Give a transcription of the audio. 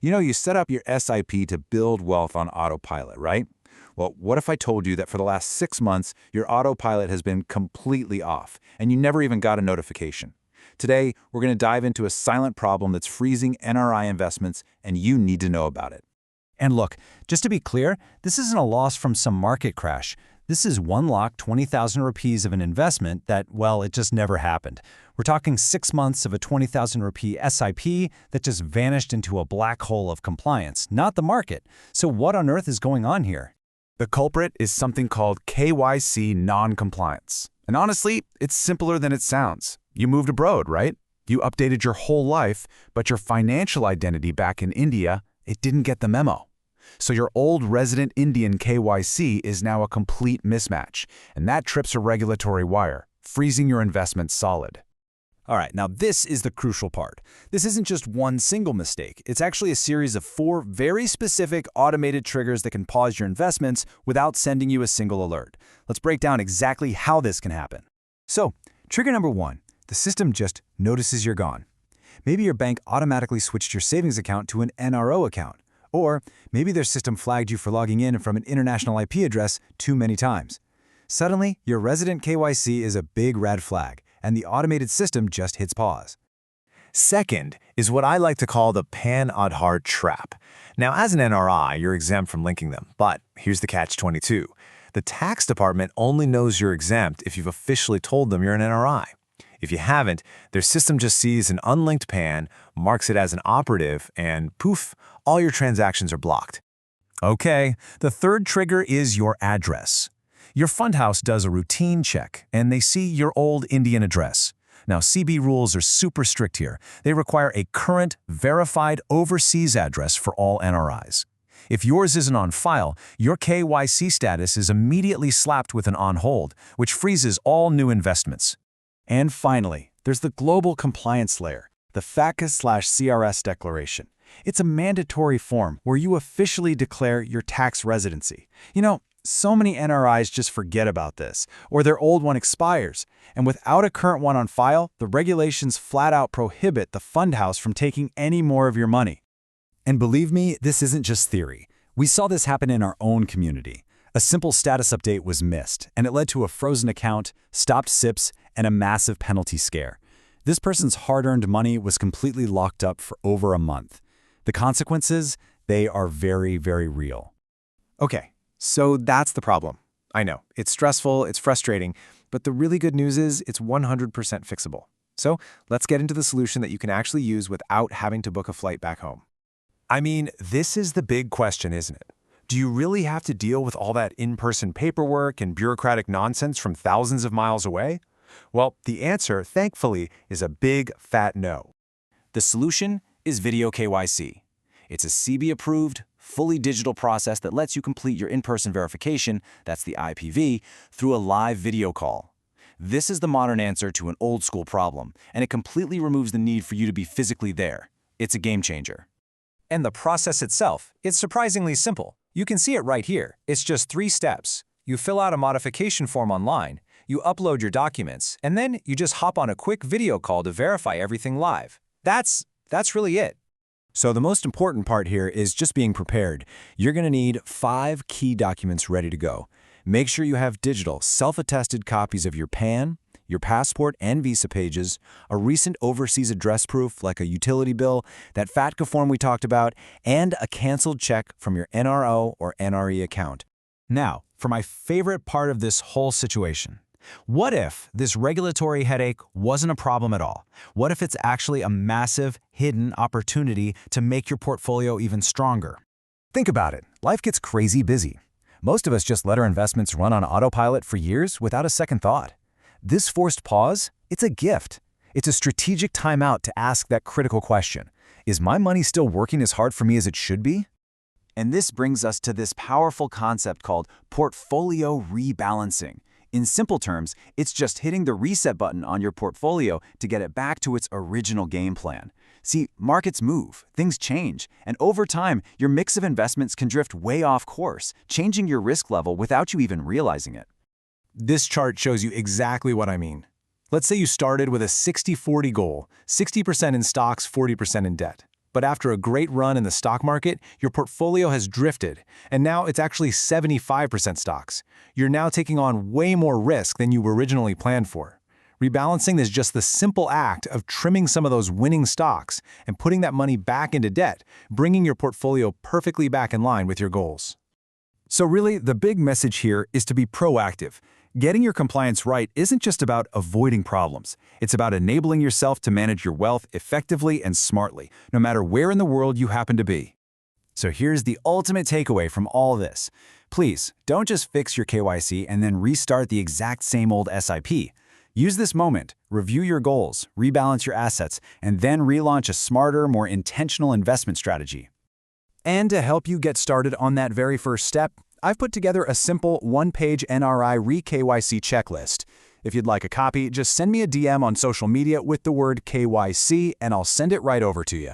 You know, you set up your SIP to build wealth on autopilot, right? Well, what if I told you that for the last 6 months, your autopilot has been completely off, and you never even got a notification? Today, we're going to dive into a silent problem that's freezing NRI investments, and you need to know about it. And look, just to be clear, this isn't a loss from some market crash. This is one lakh 20,000 rupees of an investment that, well, it just never happened. We're talking 6 months of a 20,000 rupee SIP that just vanished into a black hole of compliance, not the market. So what on earth is going on here? The culprit is something called KYC non-compliance. And honestly, it's simpler than it sounds. You moved abroad, right? You updated your whole life, but your financial identity back in India, it didn't get the memo. So your old resident Indian KYC is now a complete mismatch, and that trips a regulatory wire, freezing your investment solid. All right, now this is the crucial part. This isn't just one single mistake. It's actually a series of 4 very specific automated triggers that can pause your investments without sending you a single alert. Let's break down exactly how this can happen. So, trigger number 1, the system just notices you're gone. Maybe your bank automatically switched your savings account to an NRO account. Or maybe their system flagged you for logging in from an international IP address too many times. Suddenly, your resident KYC is a big red flag, and the automated system just hits pause. Second is what I like to call the PAN Aadhaar trap. Now, as an NRI, you're exempt from linking them, but here's the catch-22. The tax department only knows you're exempt if you've officially told them you're an NRI. If you haven't, their system just sees an unlinked PAN, marks it as an operative, and poof, all your transactions are blocked. Okay, the third trigger is your address. Your fund house does a routine check, and they see your old Indian address. Now, CB rules are super strict here. They require a current, verified overseas address for all NRIs. If yours isn't on file, your KYC status is immediately slapped with an on hold, which freezes all new investments. And finally, there's the global compliance layer, the FATCA/CRS declaration. It's a mandatory form where you officially declare your tax residency. You know, so many NRIs just forget about this, or their old one expires. And without a current one on file, the regulations flat out prohibit the fund house from taking any more of your money. And believe me, this isn't just theory. We saw this happen in our own community. A simple status update was missed, and it led to a frozen account, stopped SIPs, and a massive penalty scare. This person's hard-earned money was completely locked up for over a month. The consequences, they are very, very real. Okay, so that's the problem. I know, it's stressful, it's frustrating, but the really good news is it's 100% fixable. So let's get into the solution that you can actually use without having to book a flight back home. I mean, this is the big question, isn't it? Do you really have to deal with all that in-person paperwork and bureaucratic nonsense from thousands of miles away? Well, the answer, thankfully, is a big, fat no. The solution is Video KYC. It's a CB-approved, fully digital process that lets you complete your in-person verification, that's the IPV, through a live video call. This is the modern answer to an old-school problem, and it completely removes the need for you to be physically there. It's a game changer. And the process itself, it's surprisingly simple. You can see it right here. It's just 3 steps. You fill out a modification form online, you upload your documents, and then you just hop on a quick video call to verify everything live. That's really it. So the most important part here is just being prepared. You're going to need 5 key documents ready to go. Make sure you have digital, self-attested copies of your PAN, your passport and visa pages, a recent overseas address proof like a utility bill, that FATCA form we talked about, and a canceled check from your NRO or NRE account. Now, for my favorite part of this whole situation. What if this regulatory headache wasn't a problem at all? What if it's actually a massive, hidden opportunity to make your portfolio even stronger? Think about it. Life gets crazy busy. Most of us just let our investments run on autopilot for years without a second thought. This forced pause, it's a gift. It's a strategic timeout to ask that critical question. Is my money still working as hard for me as it should be? And this brings us to this powerful concept called portfolio rebalancing. In simple terms, it's just hitting the reset button on your portfolio to get it back to its original game plan. See, markets move, things change, and over time, your mix of investments can drift way off course, changing your risk level without you even realizing it. This chart shows you exactly what I mean. Let's say you started with a 60-40 goal, 60% in stocks, 40% in debt. but after a great run in the stock market, your portfolio has drifted, and now it's actually 75% stocks. You're now taking on way more risk than you originally planned for. Rebalancing is just the simple act of trimming some of those winning stocks and putting that money back into debt, bringing your portfolio perfectly back in line with your goals. So really, the big message here is to be proactive. Getting your compliance right isn't just about avoiding problems. It's about enabling yourself to manage your wealth effectively and smartly, no matter where in the world you happen to be. So here's the ultimate takeaway from all this. Please, don't just fix your KYC and then restart the exact same old SIP. Use this moment, review your goals, rebalance your assets, and then relaunch a smarter, more intentional investment strategy. And to help you get started on that very first step, I've put together a simple one-page NRI KYC checklist. If you'd like a copy, just send me a DM on social media with the word KYC and I'll send it right over to you.